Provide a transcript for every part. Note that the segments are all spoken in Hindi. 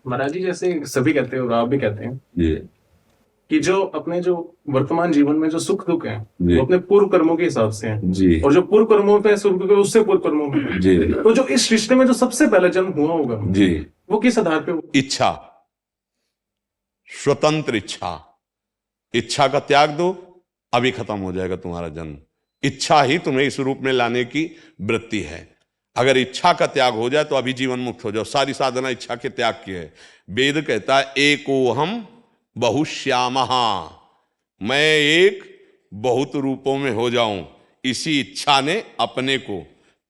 महाराज जी, जैसे सभी कहते हैं और आप भी कहते हैं जी कि जो अपने जो वर्तमान जीवन में जो सुख दुख है जी वो अपने पूर्व कर्मों के हिसाब से है। जी और जो पूर्व कर्मों पे सुख दुख है उससे पूर्व कर्मों में है। जी तो जो इस रिश्ते में जो सबसे पहले जन्म हुआ होगा जी। वो किस आधार पे हुआ? इच्छा, स्वतंत्र इच्छा। इच्छा का त्याग दो, अभी खत्म हो जाएगा तुम्हारा जन्म। इच्छा ही तुम्हें इस रूप में लाने की वृत्ति है। अगर इच्छा का त्याग हो जाए तो अभी जीवन मुक्त हो जाओ। सारी साधना इच्छा के त्याग की है। वेद कहता है एकोहम बहुश्यामहा, मैं एक बहुत रूपों में हो जाऊं। इसी इच्छा ने अपने को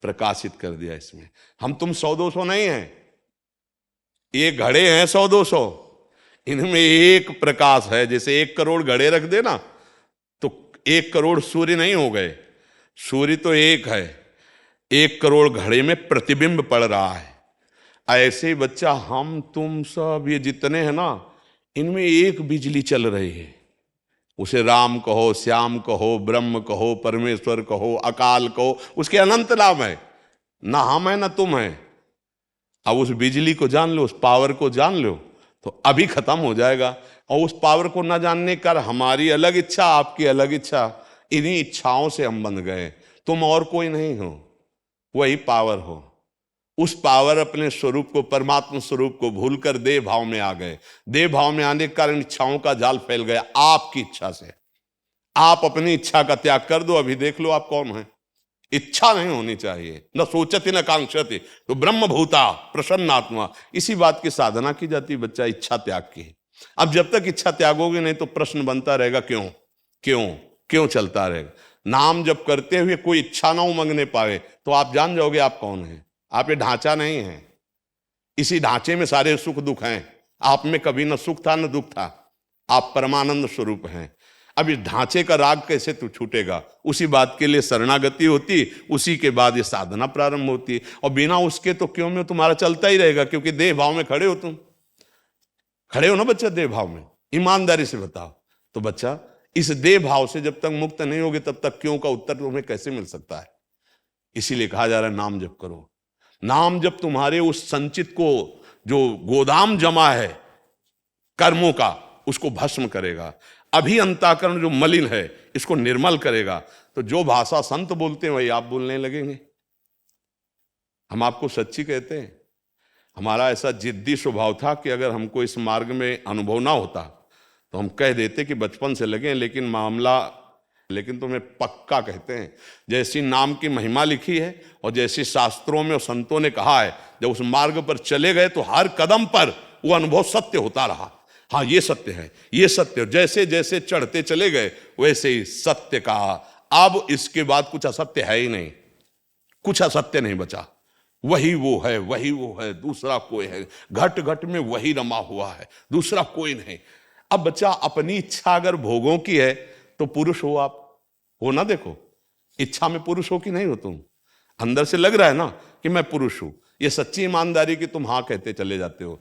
प्रकाशित कर दिया इसमें। हम तुम 100-200 नहीं हैं, ये घड़े हैं 100-200, इनमें एक प्रकाश है। जैसे 1 करोड़ घड़े रख देना तो 1 करोड़ सूर्य नहीं हो गए, सूर्य तो एक है। 1 करोड़ घड़े में प्रतिबिंब पड़ रहा है। ऐसे बच्चा हम तुम सब ये जितने हैं ना, इनमें एक बिजली चल रही है। उसे राम कहो, श्याम कहो, ब्रह्म कहो, परमेश्वर कहो, अकाल कहो, उसके अनंत नाम है। ना हम है ना तुम है। अब उस बिजली को जान लो, उस पावर को जान लो तो अभी खत्म हो जाएगा। और उस पावर को ना जानने का हमारी अलग इच्छा, आपकी अलग इच्छा, इन्हीं इच्छाओं से हम बंध गए। तुम और कोई नहीं हो, वही पावर हो। उस पावर अपने स्वरूप को, परमात्मा स्वरूप को भूलकर देह भाव में आ गए। देह भाव में आने के कारण इच्छाओं का जाल फैल गया आपकी इच्छा से। आप अपनी इच्छा का त्याग कर दो, अभी देख लो आप कौन है। इच्छा नहीं होनी चाहिए, न सोचती न कांक्षती तो ब्रह्म भूता प्रसन्नात्मा। इसी बात की साधना की जाती है बच्चा, इच्छा त्याग की। अब जब तक इच्छा त्यागोगे नहीं तो प्रश्न बनता रहेगा क्यों क्यों क्यों चलता रहेगा। नाम जब करते हुए कोई इच्छा ना उमंगने पाए तो आप जान जाओगे आप कौन है। आप ये ढांचा नहीं है, इसी ढांचे में सारे सुख दुख हैं। आप में कभी न सुख था न दुख था, आप परमानंद स्वरूप हैं। अब इस ढांचे का राग कैसे तू छूटेगा? उसी बात के लिए शरणागति होती, उसी के बाद ये साधना प्रारंभ होती। और बिना उसके तो क्यों में तुम्हारा चलता ही रहेगा, क्योंकि देह भाव में खड़े हो। तुम खड़े हो ना बच्चा देह भाव में, ईमानदारी से बताओ। तो बच्चा इस देह भाव से जब तक मुक्त नहीं होगे तब तक क्यों का उत्तर तुम्हें कैसे मिल सकता है? इसीलिए कहा जा रहा है नाम जप करो। नाम जब तुम्हारे उस संचित को, जो गोदाम जमा है कर्मों का, उसको भस्म करेगा। अभी अंतःकरण जो मलिन है इसको निर्मल करेगा। तो जो भाषा संत बोलते हैं वही आप बोलने लगेंगे। हम आपको सच्ची कहते हैं। हमारा ऐसा जिद्दी स्वभाव था कि अगर हमको इस मार्ग में अनुभव ना होता तो हम कह देते कि बचपन से लगे, लेकिन तुम्हें पक्का कहते हैं। जैसी नाम की महिमा लिखी है और जैसे शास्त्रों में और संतों ने कहा है, जब उस मार्ग पर चले गए तो हर कदम पर वो अनुभव सत्य होता रहा। हाँ ये सत्य है, ये सत्य। जैसे जैसे चढ़ते चले गए वैसे ही सत्य कहा। अब इसके बाद कुछ असत्य है ही नहीं, कुछ असत्य नहीं बचा। वही वो है, वही वो है, दूसरा कोई है। घट घट में वही रमा हुआ है, दूसरा कोई नहीं। अब बच्चा अपनी इच्छा अगर भोगों की है तो पुरुष हो आप, हो ना? देखो इच्छा में पुरुष हो कि नहीं हो? तुम अंदर से लग रहा है ना कि मैं पुरुष हूं। ये सच्ची ईमानदारी की तुम हाँ कहते चले जाते हो।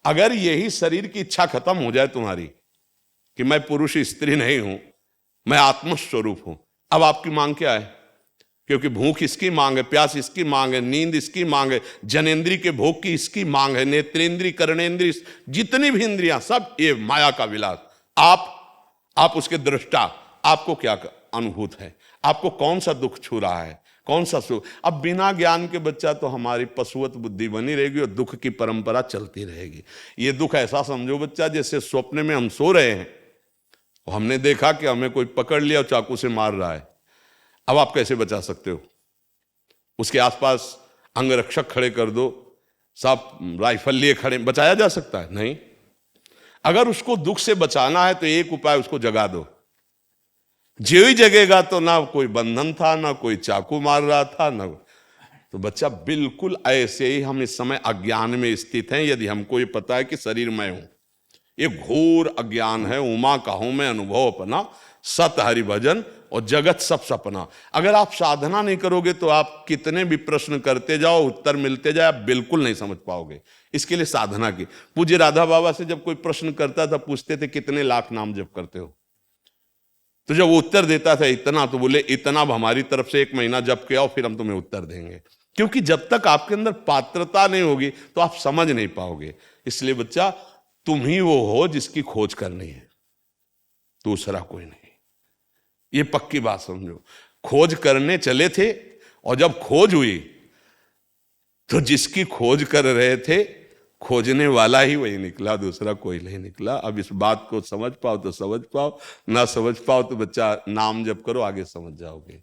अगर यही शरीर की इच्छा खत्म हो जाए तुम्हारी कि मैं पुरुष स्त्री नहीं हूं, मैं आत्मस्वरूप हूं, अब आपकी मांग क्या है? क्योंकि भूख इसकी मांग है, प्यास इसकी मांग है, नींद इसकी मांग है, जनेन्द्रीय के भोग की इसकी मांग है, नेत्रेंद्रीय, कर्णेंद्रीय, जितनी भी इंद्रियां सब ये माया का विलास। आप उसके दृष्टा, आपको क्या अनुभूत है? आपको कौन सा दुख छू रहा है, कौन सा सुख? अब बिना ज्ञान के बच्चा तो हमारी पशुवत बुद्धि बनी रहेगी और दुख की परंपरा चलती रहेगी। ये दुख ऐसा समझो बच्चा जैसे स्वप्न में हम सो रहे हैं और हमने देखा कि हमें कोई पकड़ लिया और चाकू से मार रहा है। अब आप कैसे बचा सकते हो? उसके आसपास अंगरक्षक खड़े कर दो, सब राइफल लिए खड़े, बचाया जा सकता है? नहीं। अगर उसको दुख से बचाना है तो एक उपाय, उसको जगा दो। जो ही जगेगा तो ना कोई बंधन था, ना कोई चाकू मार रहा था, ना। तो बच्चा बिल्कुल ऐसे ही हम इस समय अज्ञान में स्थित हैं। यदि हमको ये पता है कि शरीर मैं हूं, ये घोर अज्ञान है। उमा कहूं मैं अनुभव अपना, सत हरि भजन और जगत सब सपना। अगर आप साधना नहीं करोगे तो आप कितने भी प्रश्न करते जाओ, उत्तर मिलते जाए, आप बिल्कुल नहीं समझ पाओगे। इसके लिए साधना की। पूज्य राधा बाबा से जब कोई प्रश्न करता था, पूछते थे कितने लाख नाम जप करते हो? तो जब वो उत्तर देता था इतना, तो बोले इतना अब हमारी तरफ से 1 महीना जप के आओ, फिर हम तुम्हें उत्तर देंगे। क्योंकि जब तक आपके अंदर पात्रता नहीं होगी तो आप समझ नहीं पाओगे। इसलिए बच्चा तुम ही वो हो जिसकी खोज करनी है, दूसरा कोई नहीं। ये पक्की बात समझो। खोज करने चले थे और जब खोज हुई तो जिसकी खोज कर रहे थे खोजने वाला ही वही निकला, दूसरा कोई नहीं निकला। अब इस बात को समझ पाओ तो समझ पाओ, ना समझ पाओ तो बच्चा नाम जप करो, आगे समझ जाओगे।